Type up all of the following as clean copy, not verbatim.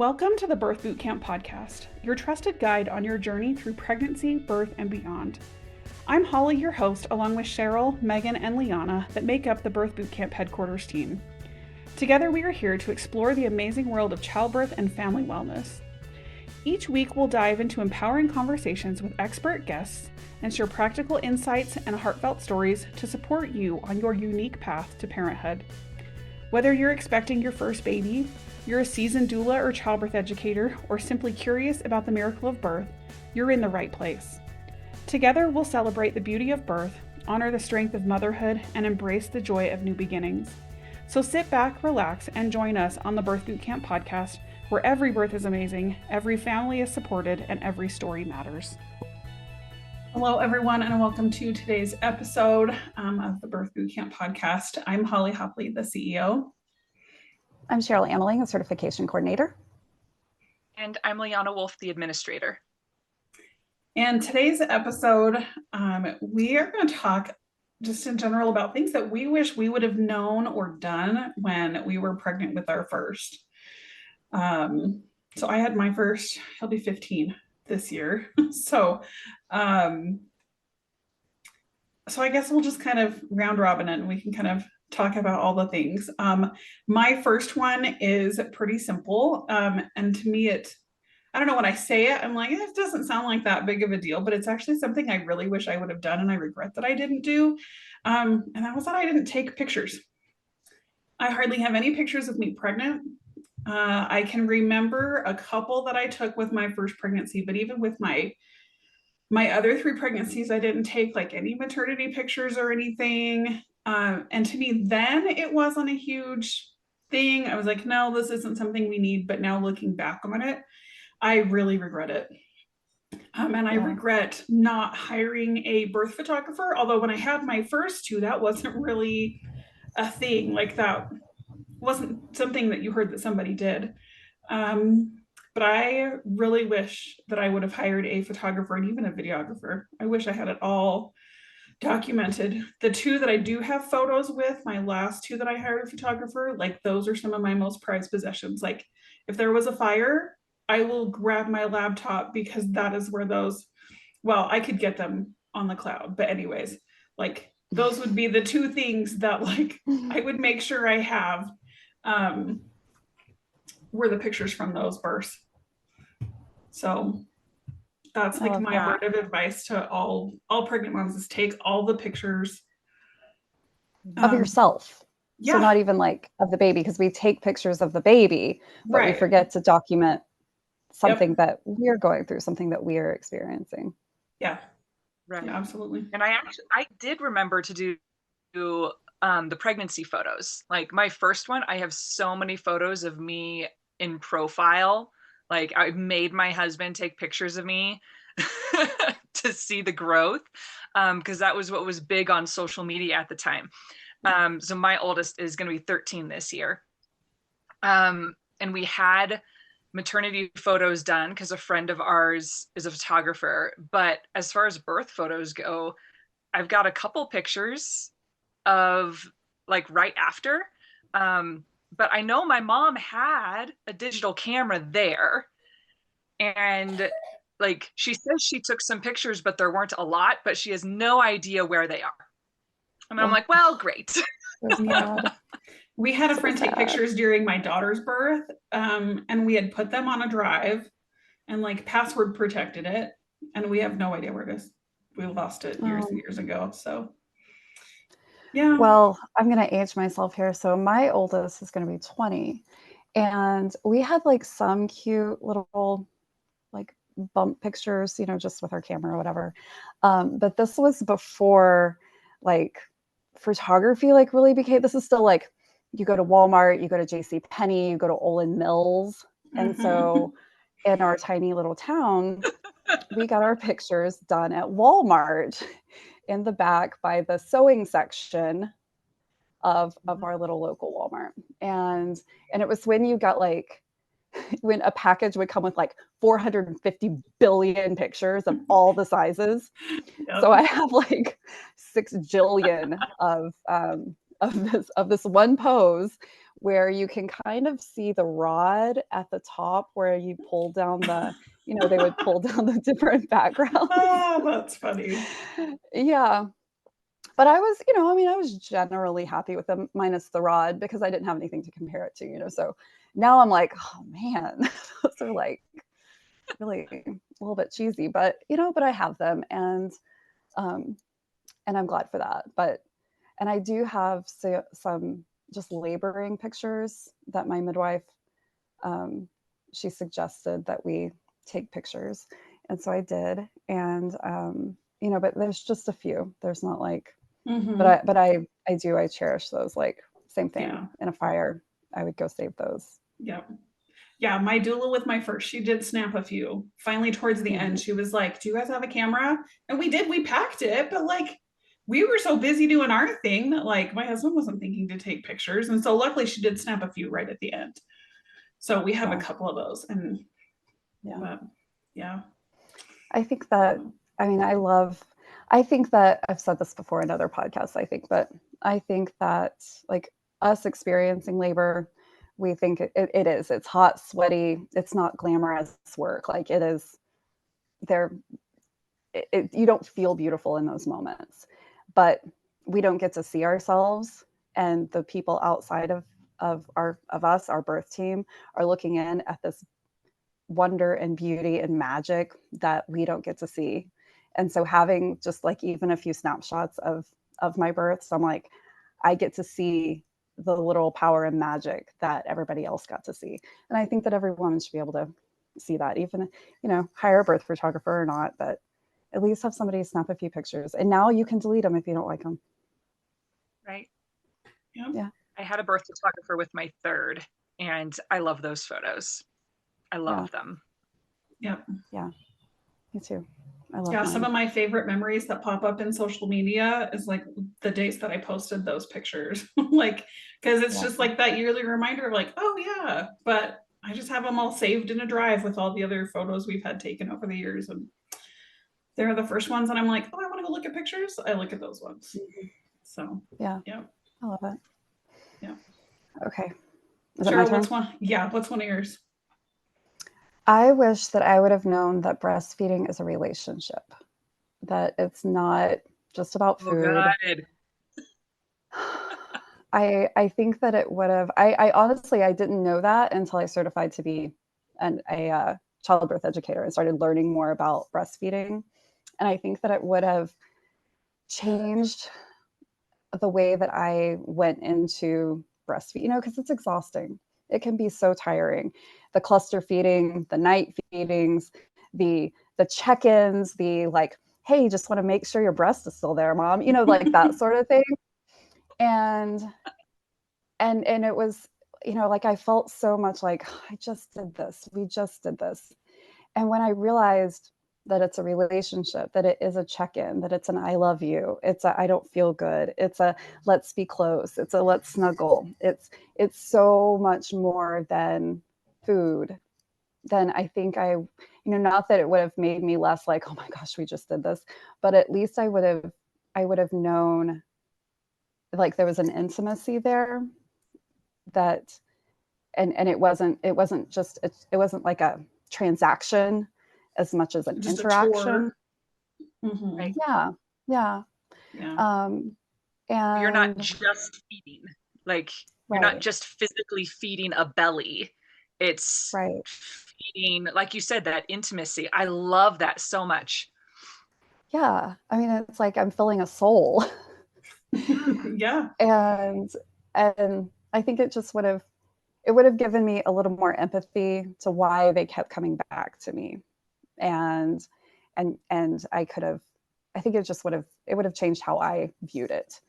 Welcome to the Birth Bootcamp podcast, your trusted guide on your journey through pregnancy, birth, and beyond. I'm Holly, your host, along with Cheryl, Megan, and Liana that make up the Birth Bootcamp headquarters team. Together, we are here to explore the amazing world of childbirth and family wellness. Each week, we'll dive into empowering conversations with expert guests and share practical insights and heartfelt stories to support you on your unique path to parenthood. Whether you're expecting your first baby, you're a seasoned doula or childbirth educator, or simply curious about the miracle of birth, you're in the right place. Together, we'll celebrate the beauty of birth, honor the strength of motherhood, and embrace the joy of new beginnings. So sit back, relax, and join us on the Birth Bootcamp podcast, where every birth is amazing, every family is supported, and every story matters. Hello, everyone, and welcome to today's episode of the Birth Bootcamp podcast. I'm Holly Hopley, the CEO. I'm Cheryl Ameling, a certification coordinator. And I'm Liana Wolf, the administrator. And today's episode, we are going to talk just in general about things that we wish we would have known or done when we were pregnant with our first. So I had my first, he'll be 15 this year. So I guess we'll just kind of round robin it and we can kind of talk about all the things. My first one is pretty simple. And to me, I don't know, when I say it, I'm like, it doesn't sound like that big of a deal, but it's actually something I really wish I would have done. And I regret that I didn't do. And that was that I didn't take pictures. I hardly have any pictures of me pregnant. I can remember a couple that I took with my first pregnancy, but even with my other 3 pregnancies, I didn't take like any maternity pictures or anything. And to me, then it wasn't a huge thing. I was like, no, this isn't something we need. But now looking back on it, I really regret it. And I regret not hiring a birth photographer. Although when I had my first 2, that wasn't really a thing. Like that wasn't something that you heard that somebody did. But I really wish that I would have hired a photographer and even a videographer. I wish I had it all documented. The 2 that I do have photos with, my last 2 that I hired a photographer, like those are some of my most prized possessions. Like if there was a fire, I will grab my laptop because that is where I could get them on the cloud. But anyways, like those would be the 2 things that like I would make sure I have were the pictures from those births. So that's like my word of advice to all pregnant moms is take all the pictures of yourself. Yeah. So not even like of the baby, because we take pictures of the baby, but we forget to document something that we're going through, something that we are experiencing. Yeah. Right. Yeah, absolutely. And I did remember to do the pregnancy photos. Like my first one, I have so many photos of me in profile. Like I made my husband take pictures of me to see the growth, because that was what was big on social media at the time. So my oldest is going to be 13 this year. And we had maternity photos done because a friend of ours is a photographer. But as far as birth photos go, I've got a couple pictures of like right after. But I know my mom had a digital camera there, and like she says she took some pictures, but there weren't a lot, but she has no idea where they are. And I'm like, well, great. We had a friend take pictures during my daughter's birth, and we had put them on a drive and like password protected it, and we have no idea where it is. We lost it years and years ago. So yeah. Well, I'm going to age myself here. So my oldest is going to be 20. And we had like some cute little like bump pictures, just with our camera or whatever. But this was before like photography like really became, this is still like you go to Walmart, you go to JCPenney, you go to Olin Mills. And so in our tiny little town, we got our pictures done at Walmart in the back by the sewing section of our little local Walmart. And it was when you got like, when a package would come with like 450 billion pictures of all the sizes. Yep. So I have like 6 jillion of this one pose where you can kind of see the rod at the top where you pull down the, they would pull down the different backgrounds. Oh, that's funny. Yeah. But I was, I was generally happy with them minus the rod because I didn't have anything to compare it to, so now I'm like, oh man, those are like really a little bit cheesy, but but I have them, and I'm glad for that. And I do have some just laboring pictures that my midwife, she suggested that we take pictures, and so I did, and but there's just a few. There's not like, but I cherish those. Like same thing, Yeah. in a fire, I would go save those. Yep. Yeah, my doula with my first, she did snap a few. Finally, towards the end, she was like, "Do you guys have a camera?" And we did. We packed it, but like, we were so busy doing our thing that like my husband wasn't thinking to take pictures. And so luckily, she did snap a few right at the end. So we have a couple of those, and but yeah. I think that, I think that I've said this before in other podcasts, I think that like us experiencing labor, we think it's hot, sweaty. It's not glamorous work. Like it is there. You don't feel beautiful in those moments, but we don't get to see ourselves, and the people outside of us, our birth team, are looking in at this wonder and beauty and magic that we don't get to see. And so having just like even a few snapshots of my births, I'm like, I get to see the little power and magic that everybody else got to see. And I think that every woman should be able to see that, even, hire a birth photographer or not, but at least have somebody snap a few pictures. And now you can delete them if you don't like them. Right. Yeah. I had a birth photographer with my third, and I love those photos. I love them. Yep. Yeah. Me too. I love mine. Some of my favorite memories that pop up in social media is like the days that I posted those pictures. Like, because it's just like that yearly reminder of like, oh yeah, but I just have them all saved in a drive with all the other photos we've had taken over the years. And they're the first ones that I'm like, oh, I want to go look at pictures. I look at those ones. So yeah. I love it. Yeah. Okay. Cheryl, what's one? Yeah. What's one of yours? I wish that I would have known that breastfeeding is a relationship, that it's not just about food. Oh, God. I think that it would have, I honestly, I didn't know that until I certified to be a childbirth educator and started learning more about breastfeeding. And I think that it would have changed the way that I went into breastfeed, because it's exhausting. It can be so tiring. The cluster feeding, the night feedings, the check-ins, the like, hey, just want to make sure your breast is still there, mom, like that sort of thing. And it was, like I felt so much like I just did this. We just did this. And when I realized that it's a relationship, that it is a check-in, that it's an I love you, it's a I don't feel good, it's a let's be close, it's a let's snuggle, it's so much more than food, then I think not that it would have made me less like, oh my gosh, we just did this, but at least I would have known like there was an intimacy there, that and it wasn't just it wasn't like a transaction as much as an just interaction. Right. Yeah. And you're not just feeding, like you're not just physically feeding a belly. It's feeding, like you said, that intimacy. I love that so much. Yeah. I mean, it's like I'm filling a soul. Yeah. And I think it just would have given me a little more empathy to why they kept coming back to me. And I think it would have changed how I viewed it.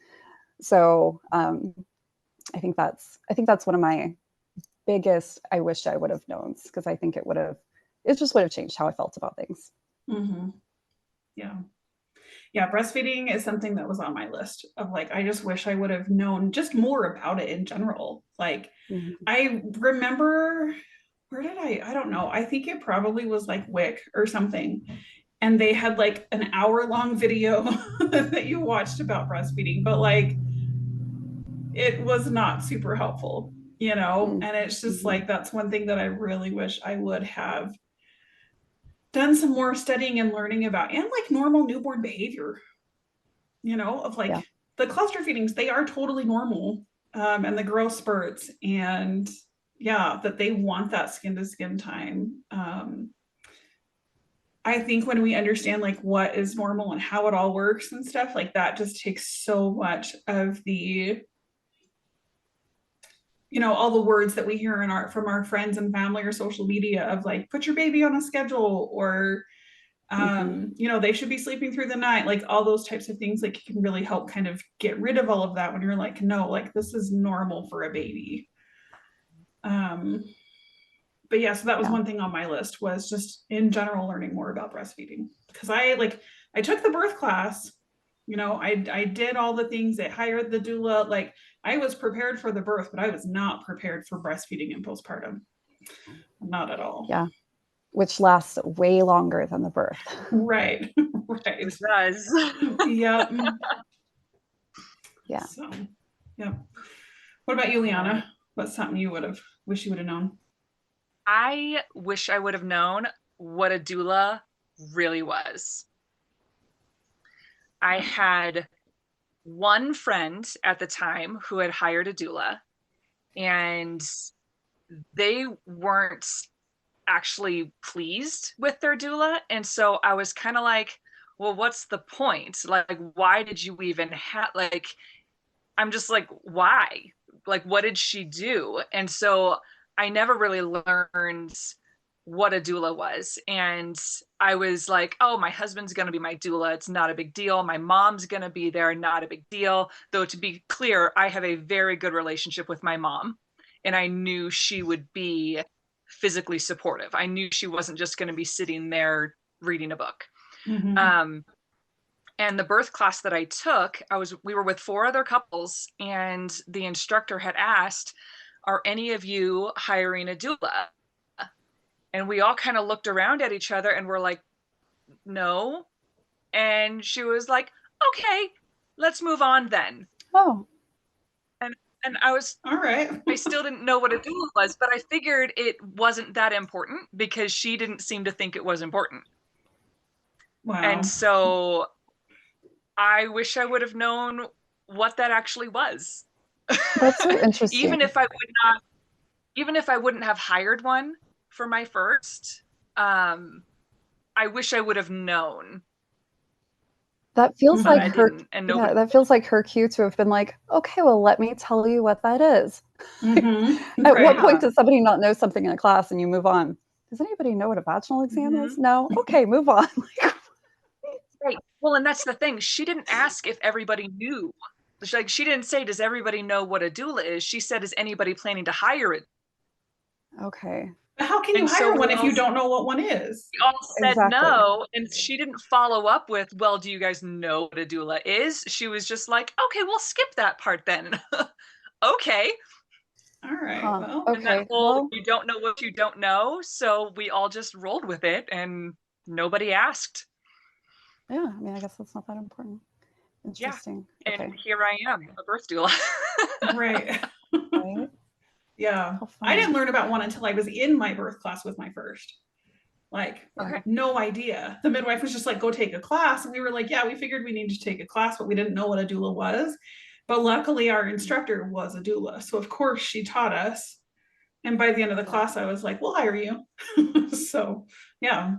So I think that's one of my biggest, I wish I would have known, because I think it just would have changed how I felt about things. Yeah, breastfeeding is something that was on my list of like, I just wish I would have known just more about it in general. Like, I remember, where did I don't know. I think it probably was like WIC or something. And they had like an hour-long video that you watched about breastfeeding, but like, it was not super helpful. and it's just like, that's one thing that I really wish I would have done some more studying and learning about, and like normal newborn behavior, of like Yeah. the cluster feedings, they are totally normal. And the growth spurts, and yeah, that they want that skin to skin time. I think when we understand like what is normal and how it all works and stuff like that, just takes so much of the, all the words that we hear from our friends and family or social media of like, put your baby on a schedule, or they should be sleeping through the night, like all those types of things, like can really help kind of get rid of all of that when you're like, no, like this is normal for a baby. But yeah, so that was one thing on my list, was just in general learning more about breastfeeding, because I took the birth class, I did all the things. I hired the doula, like I was prepared for the birth, but I was not prepared for breastfeeding and postpartum, not at all. Yeah, which lasts way longer than the birth. Right. It does. Yep. Yeah. So, yeah. What about you, Liana? What's something you wish you would have known? I wish I would have known what a doula really was. I had one friend at the time who had hired a doula, and they weren't actually pleased with their doula. And so I was kind of like, well, what's the point? Like, why did you even have, like, I'm just like, why? Like, what did she do? And so I never really learned what a doula was. And I was like, oh, my husband's going to be my doula. It's not a big deal. My mom's going to be there. Not a big deal. Though, to be clear, I have a very good relationship with my mom. And I knew she would be physically supportive. I knew she wasn't just going to be sitting there reading a book. And the birth class that I took, we were with 4 other couples, and the instructor had asked, are any of you hiring a doula? And we all kind of looked around at each other and were like, no. And she was like, okay, let's move on then. Oh. And I was, all right. I still didn't know what a doula was, but I figured it wasn't that important because she didn't seem to think it was important. Wow. And so I wish I would have known what that actually was. That's so interesting. Even if I wouldn't have hired one for my first, I wish I would have known. That feels like her. Yeah, that feels like her cue to have been like, okay, well, let me tell you what that is. At what point does somebody not know something in a class and you move on? Does anybody know what a vaginal exam is? No? Okay, move on. Right. Well, and that's the thing. She didn't ask if everybody knew. Like, she didn't say, does everybody know what a doula is? She said, is anybody planning to hire it? Okay. How can you hire one if you don't know what one is? We all said no, and she didn't follow up with, well, do you guys know what a doula is? She was just like, okay, we'll skip that part then. Okay. All right. Well, and that whole, you don't know what you don't know. So we all just rolled with it and nobody asked. Yeah, I mean, I guess that's not that important. Interesting. Yeah. And here I am, a birth doula. Right. Right. Yeah. I didn't learn about one until I was in my birth class with my first. Like, no idea. The midwife was just like, go take a class. And we were like, yeah, we figured we needed to take a class, but we didn't know what a doula was. But luckily, our instructor was a doula. So, of course, she taught us. And by the end of the class, I was like, we'll hire you. So, yeah.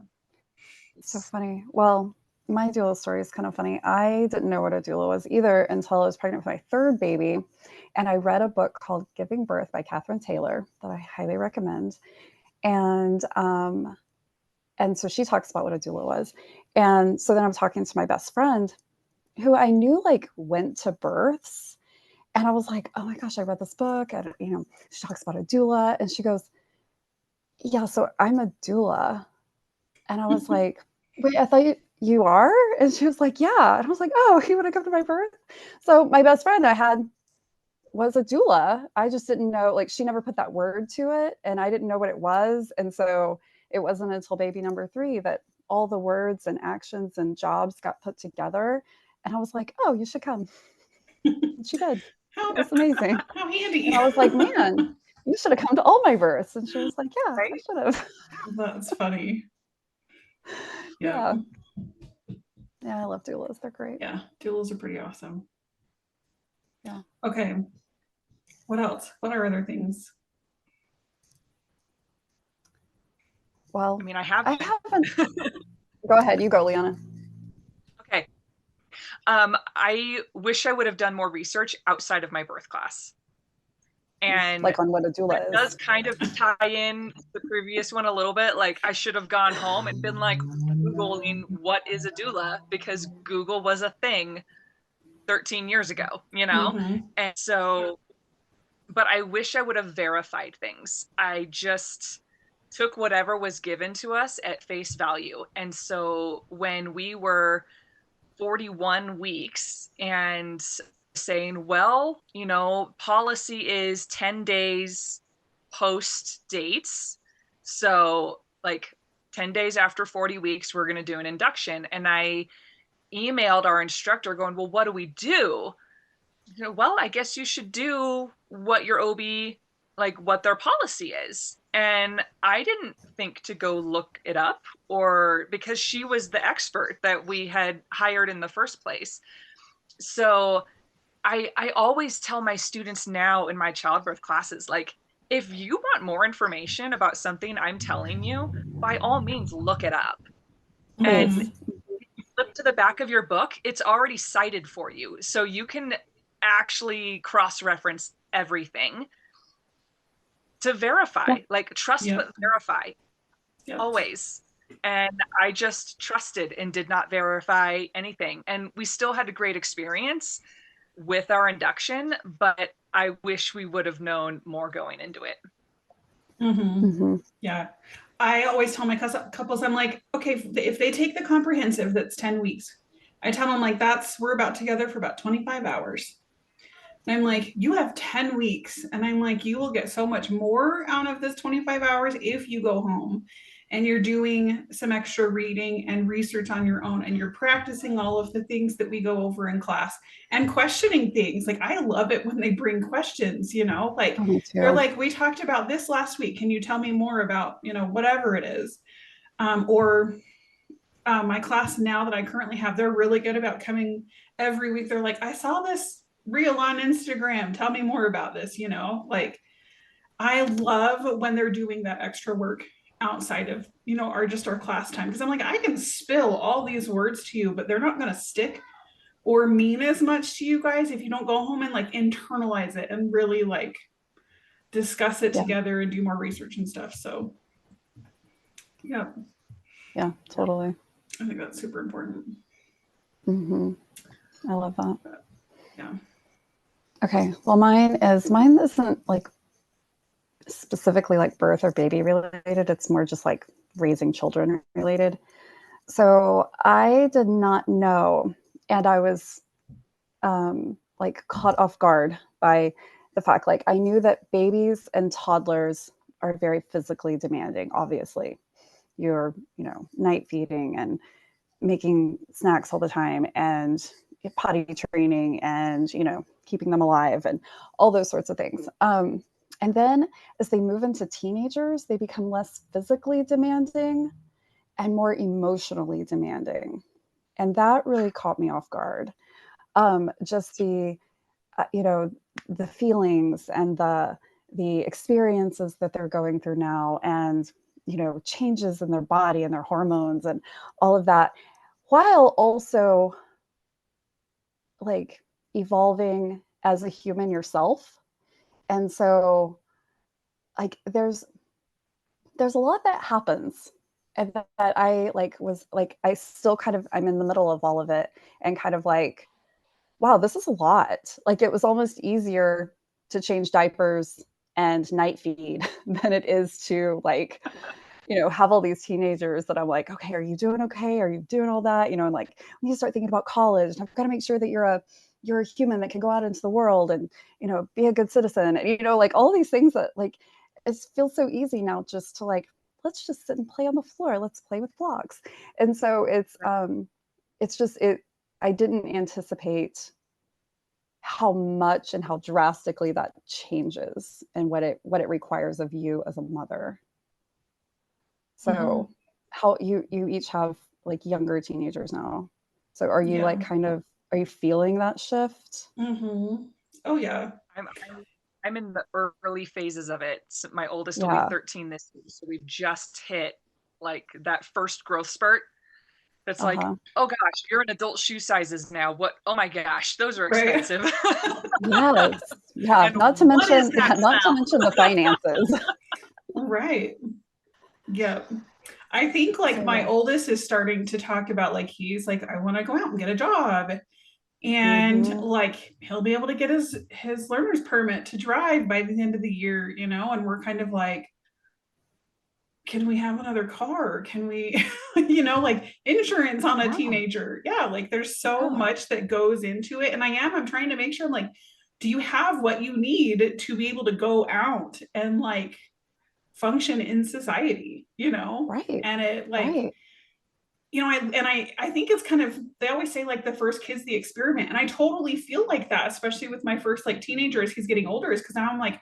So funny. Well, my doula story is kind of funny. I didn't know what a doula was either until I was pregnant with my 3rd baby. And I read a book called Giving Birth by Catherine Taylor that I highly recommend. And so she talks about what a doula was. And so then I'm talking to my best friend who I knew like went to births. And I was like, oh my gosh, I read this book. And, she talks about a doula. And she goes, yeah, so I'm a doula. And I was like, wait, I thought you are? And she was like, yeah. And I was like, oh, you want to come to my birth? So my best friend I had was a doula. I just didn't know, like, she never put that word to it. And I didn't know what it was. And so it wasn't until baby number 3 that all the words and actions and jobs got put together. And I was like, oh, you should come. And she did. It was amazing. How handy. And I was like, man, you should have come to all my births. And she was like, yeah, I Right? should have. That's funny. Yeah. Yeah. Yeah, I love doulas. They're great. Yeah. Doulas are pretty awesome. Yeah. Okay. What else? What are other things? Well, I mean, I have. I haven't. Go ahead. You go, Liana. Okay. I wish I would have done more research outside of my birth class. And Like on what a that doula does is. kind of tie in the previous one a little bit. Like I should have gone home and been like Googling what is a doula, because Google was a thing 13 years ago, you know? Mm-hmm. And so, but I wish I would have verified things. I just took whatever was given to us at face value. And so when we were 41 weeks and saying, well, you know, policy is 10 days post dates. So, like 10 days after 40 weeks, we're going to do an induction. And I emailed our instructor going, well, what do we do? You know, well, I guess you should do what your OB, like what their policy is. And I didn't think to go look it up, or because she was the expert that we had hired in the first place. So I always tell my students now in my childbirth classes, like, if you want more information about something I'm telling you, by all means, look it up. And Please. Mm-hmm. flip to the back of your book, it's already cited for you. So you can actually cross reference everything to verify, Yeah. like trust Yep. but verify Yep. always. And I just trusted and did not verify anything. And we still had a great experience with our induction, but I wish we would have known more going into it. Mm-hmm. Mm-hmm. Yeah. I always tell my couples, I'm like, okay, if they take the comprehensive, that's 10 weeks. I tell them like we're about together for about 25 hours. And I'm like, you have 10 weeks. And I'm like, you will get so much more out of this 25 hours if you go home and you're doing some extra reading and research on your own and you're practicing all of the things that we go over in class and questioning things. Like, I love it when they bring questions, like Oh, me they're too. like, we talked about this last week. Can you tell me more about, whatever it is? Or my class now that I currently have, they're really good about coming every week. They're like, I saw this reel on Instagram. Tell me more about this, like I love when they're doing that extra work outside of, our class time. Cause I'm like, I can spill all these words to you, but they're not going to stick or mean as much to you guys if you don't go home and like internalize it and really like discuss it Yeah. together and do more research and stuff. So yeah. Yeah, totally. I think that's super important. Mm-hmm. I love that. Yeah. Okay. Well, mine isn't like specifically like birth or baby related. It's more just like raising children related. So I did not know, and I was like caught off guard by the fact, like I knew that babies and toddlers are very physically demanding. Obviously, you're night feeding and making snacks all the time and potty training and keeping them alive and all those sorts of things. And then as they move into teenagers, they become less physically demanding and more emotionally demanding. And that really caught me off guard. Just the feelings and the experiences that they're going through now, and changes in their body and their hormones and all of that, while also like evolving as a human yourself. And so like there's a lot that happens, and that I like was like I still kind of I'm in the middle of all of it, and kind of like, wow, this is a lot. Like it was almost easier to change diapers and night feed than it is to like have all these teenagers that I'm like, okay, are you doing okay? Are you doing all that? And like, when you start thinking about college, I've got to make sure that you're a human that can go out into the world and, be a good citizen. And, like all these things that like, it feels so easy now just to like, let's just sit and play on the floor. Let's play with blocks. And so it's just, I didn't anticipate how much and how drastically that changes and what it requires of you as a mother. So how you each have like younger teenagers now. So are you like kind of, are you feeling that shift? Oh yeah. I'm in the early phases of it. So my oldest will be Yeah. 13 this year, so we've just hit like that first growth spurt. That's like, oh gosh, you're in adult shoe sizes now. What? Oh my gosh, those are Right. expensive. Yes. Yeah. And Not to what is mention, that not to smell? mention the finances. Right. Yep. I think like my oldest is starting to talk about like he's like, I want to go out and get a job. And like he'll be able to get his learner's permit to drive by the end of the year, you know, and we're kind of like, can we have another car? Can we, you know, like insurance on a teenager? Yeah, like there's so much that goes into it. And I'm trying to make sure I'm like, do you have what you need to be able to go out and like function in society, you know? Right. And it like, you know, I think it's kind of, they always say like the first kid's the experiment. And I totally feel like that, especially with my first like teenager as he's getting older, is because now I'm like,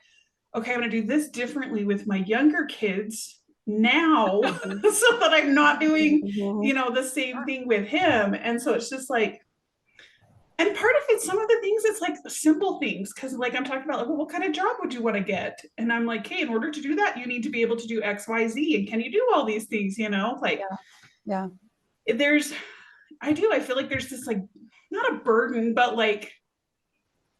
okay, I'm going to do this differently with my younger kids now so that I'm not doing, you know, the same thing with him. And so it's just like, and part of it, some of the things, it's like simple things. Cause like I'm talking about like, well, what kind of job would you want to get? And I'm like, hey, in order to do that, you need to be able to do X, Y, Z. And can you do all these things, you know? Like, there's, I feel like there's this like, not a burden, but like,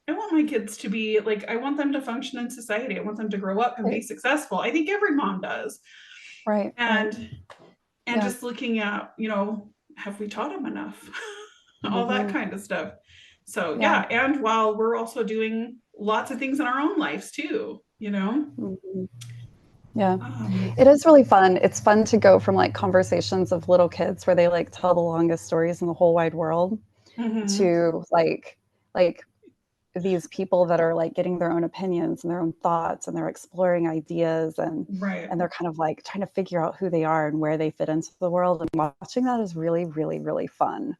I want my kids to be like, I want them to function in society. I want them to grow up and be successful. I think every mom does. Right. And just looking at, you know, have we taught them enough? All that kind of stuff. So yeah. And while we're also doing lots of things in our own lives too, you know? Yeah. It is really fun. It's fun to go from like conversations of little kids where they like tell the longest stories in the whole wide world to like these people that are like getting their own opinions and their own thoughts, and they're exploring ideas, and they're kind of like trying to figure out who they are and where they fit into the world. And watching that is really, really, really fun.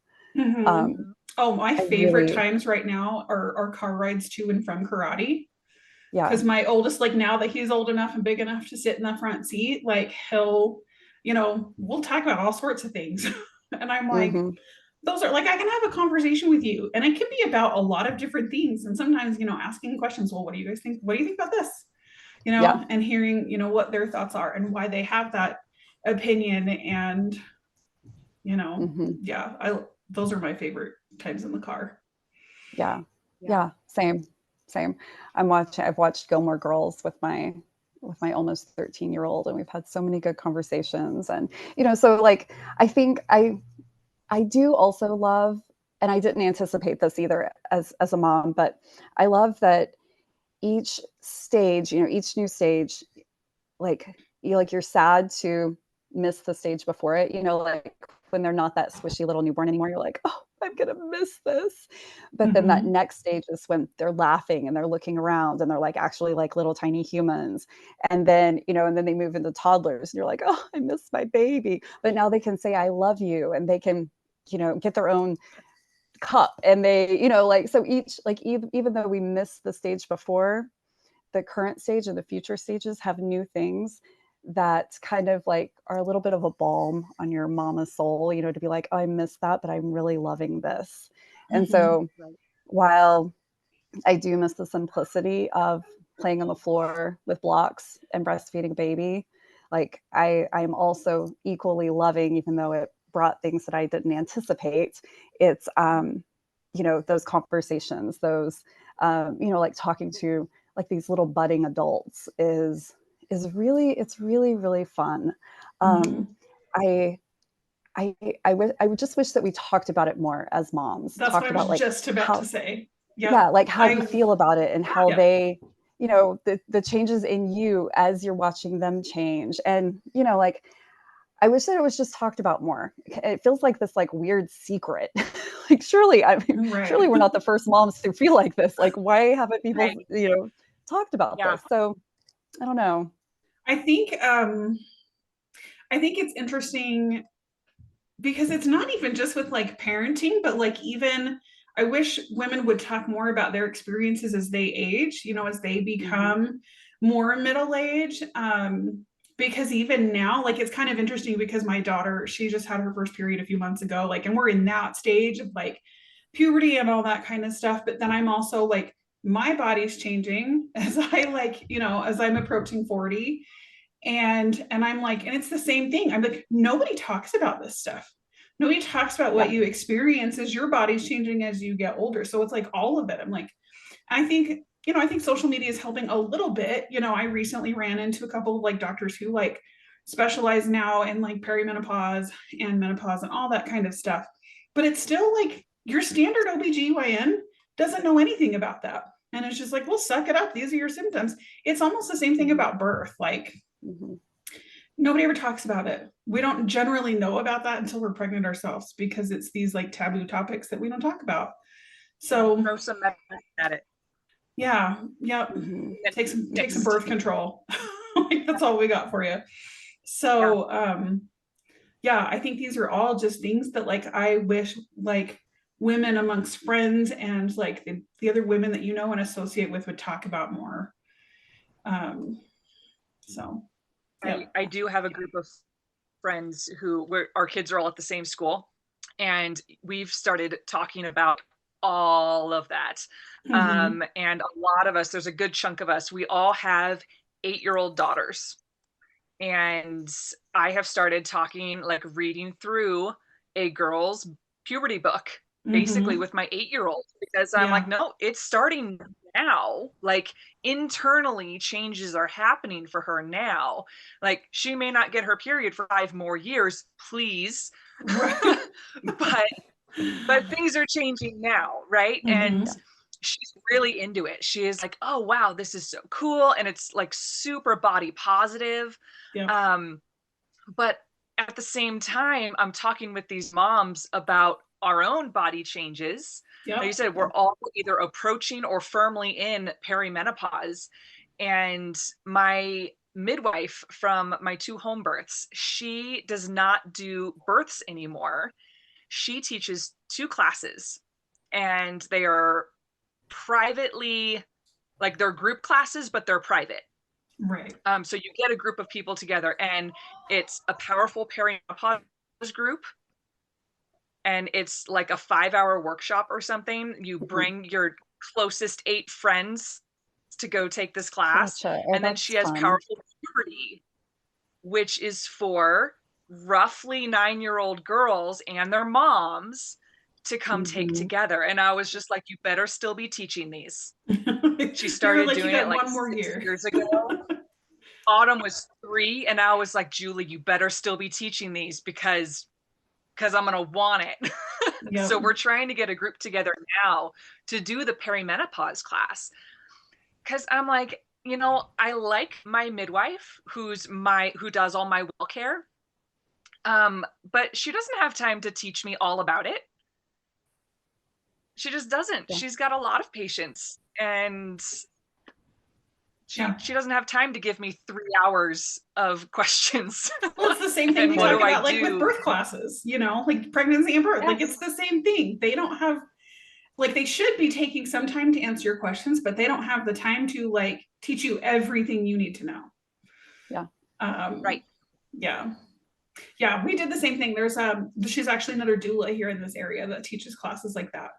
Oh, my favorite times right now are car rides to and from karate. Because my oldest, like now that he's old enough and big enough to sit in the front seat, like he'll, you know, we'll talk about all sorts of things. And I'm like, those are like, I can have a conversation with you, and it can be about a lot of different things. And sometimes, you know, asking questions, well, what do you guys think? What do you think about this? You know, and hearing, you know, what their thoughts are and why they have that opinion. And, you know, those are my favorite times in the car. Yeah. Same. I've watched Gilmore Girls with my almost 13-year-old, and we've had so many good conversations. And, you know, so like, I think I do also love, and I didn't anticipate this either as a mom, but I love that each stage, you know, each new stage, like you're sad to miss the stage before it, you know, like when they're not that squishy little newborn anymore, you're like, oh, I'm gonna miss this. But then that next stage is when they're laughing and they're looking around and they're like actually like little tiny humans. And then, you know, and then they move into toddlers and you're like, oh, I miss my baby. But now they can say, I love you. And they can, you know, get their own cup, and they, you know, like, so each, like, even though we miss the stage before, the current stage and the future stages have new things that kind of like are a little bit of a balm on your mama's soul, you know, to be like, oh, I missed that, but I'm really loving this. And so while I do miss the simplicity of playing on the floor with blocks and breastfeeding a baby, like I'm also equally loving, even though it brought things that I didn't anticipate. It's, you know, those conversations, those, you know, like talking to like these little budding adults is really, it's really, really fun. I would just wish that we talked about it more as moms. That's talked what I about was like just about to say. Yeah, like how you feel about it, and how they, you know, the changes in you as you're watching them change. And, you know, like, I wish that it was just talked about more. It feels like this like weird secret. Like, surely, I mean, surely we're not the first moms to feel like this. Like, why haven't people, you know, talked about this? So I don't know. I think it's interesting because it's not even just with like parenting, but like even I wish women would talk more about their experiences as they age, you know, as they become more middle age. Because even now, like, it's kind of interesting because my daughter, she just had her first period a few months ago, like, and we're in that stage of like puberty and all that kind of stuff. But then I'm also like, my body's changing as I like, you know, as I'm approaching 40. And I'm like, and it's the same thing. I'm like, nobody talks about this stuff. Nobody talks about what you experience as your body's changing as you get older. So it's like all of it. I'm like, I think, you know, I think social media is helping a little bit. You know, I recently ran into a couple of like doctors who like specialize now in like perimenopause and menopause and all that kind of stuff. But it's still like your standard OBGYN doesn't know anything about that. And it's just like, well, suck it up. These are your symptoms. It's almost the same thing about birth. Like, nobody ever talks about it. We don't generally know about that until we're pregnant ourselves because it's these like taboo topics that we don't talk about. So throw some medicine at it. Yeah. Yep. Take some birth control. Like, that's all we got for you. So yeah, I think these are all just things that like I wish like women amongst friends and like the other women that you know and associate with would talk about more. So yeah. I do have a group of friends who our kids are all at the same school, and we've started talking about all of that. And a lot of us, there's a good chunk of us, we all have 8-year-old daughters. And I have started talking, like reading through a girl's puberty book, basically with my 8-year-old, because I'm like, no, it's starting now. Like internally changes are happening for her now. Like she may not get her period for 5 more years, please. but things are changing now, right? And she's really into it. She is like, oh wow, this is so cool. And it's like super body positive. But at the same time, I'm talking with these moms about our own body changes. Like you said, we're all either approaching or firmly in perimenopause. And my midwife from my 2 home births, she does not do births anymore. She teaches 2 classes, and they are privately, like they're group classes, but they're private. Right. So you get a group of people together, and it's a powerful perimenopause group. And it's like a 5-hour workshop or something. You bring your closest 8 friends to go take this class. Gotcha. And then she has fun. Powerful Puberty, which is for roughly 9-year-old girls and their moms to come take together. And I was just like, you better still be teaching these. She started like, doing it like 6 years ago. Autumn was 3, and I was like, Julie, you better still be teaching these because I'm gonna want it. So we're trying to get a group together now to do the perimenopause class, because I'm like, you know, I like my midwife who does all my well care, but she doesn't have time to teach me all about it. She just doesn't. She's got a lot of patience, and she doesn't have time to give me 3 hours of questions. Well, it's the same thing we talk about like with birth classes, you know, like pregnancy and birth. Like it's the same thing. They don't have, like, they should be taking some time to answer your questions, but they don't have the time to like teach you everything you need to know. Right. Yeah, we did the same thing. There's she's actually another doula here in this area that teaches classes like that.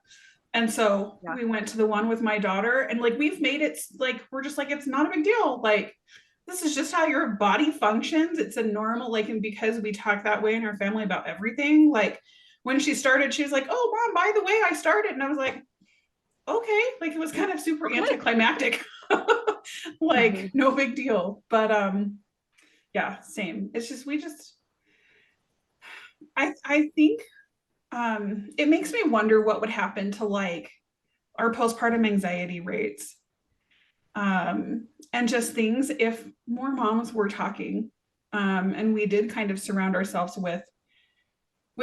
And so we went to the one with my daughter, and like we've made it like, we're just like, it's not a big deal. Like, this is just how your body functions. It's a normal, like, and because we talk that way in our family about everything, like when she started, she was like, oh mom, by the way, I started. And I was like, okay, like it was kind of super anticlimactic. Like no big deal. But yeah, same. It's just, I think it makes me wonder what would happen to like our postpartum anxiety rates, and just things if more moms were talking, and we did kind of surround ourselves with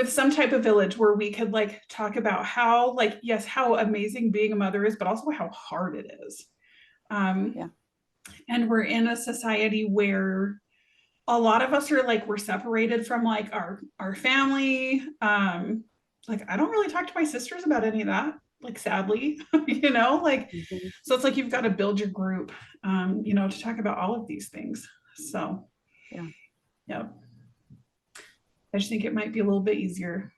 some type of village where we could like talk about how, like, yes, how amazing being a mother is, but also how hard it is. And we're in a society where a lot of us are like, we're separated from like our family. Like, I don't really talk to my sisters about any of that. like sadly, you know, like, Mhm. so it's like you've got to build your group, you know, to talk about all of these things. So, Yeah. yeah. I just think it might be a little bit easier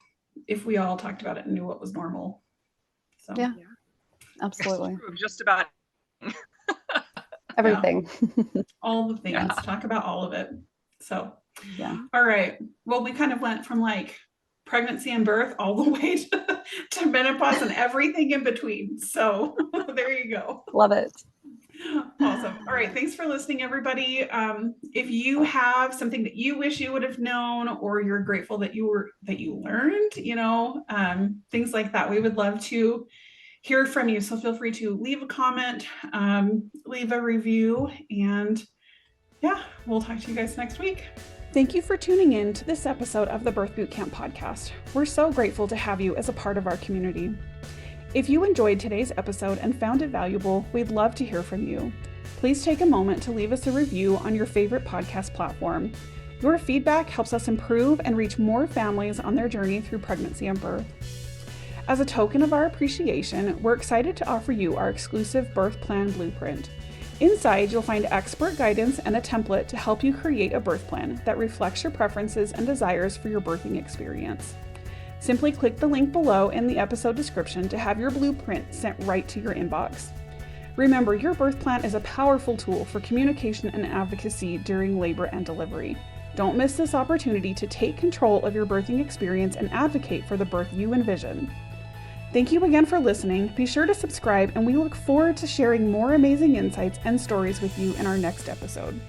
if we all talked about it and knew what was normal. So, Yeah, Yeah. absolutely. It's true of just about. Everything. all the things, Yeah. talk about all of it. So, Yeah. all right. Well, we kind of went from like pregnancy and birth all the way to menopause and everything in between. So there you go. Love it. Awesome. All right. Thanks for listening, everybody. If you have something that you wish you would have known, or you're grateful that you learned, you know, things like that, we would love to hear from you. So feel free to leave a comment, leave a review, and yeah, we'll talk to you guys next week. Thank you for tuning in to this episode of the Birth Bootcamp podcast. We're so grateful to have you as a part of our community. If you enjoyed today's episode and found it valuable, we'd love to hear from you. Please take a moment to leave us a review on your favorite podcast platform. Your feedback helps us improve and reach more families on their journey through pregnancy and birth. As a token of our appreciation, we're excited to offer you our exclusive birth plan blueprint. Inside, you'll find expert guidance and a template to help you create a birth plan that reflects your preferences and desires for your birthing experience. Simply click the link below in the episode description to have your blueprint sent right to your inbox. Remember, your birth plan is a powerful tool for communication and advocacy during labor and delivery. Don't miss this opportunity to take control of your birthing experience and advocate for the birth you envision. Thank you again for listening. Be sure to subscribe, and we look forward to sharing more amazing insights and stories with you in our next episode.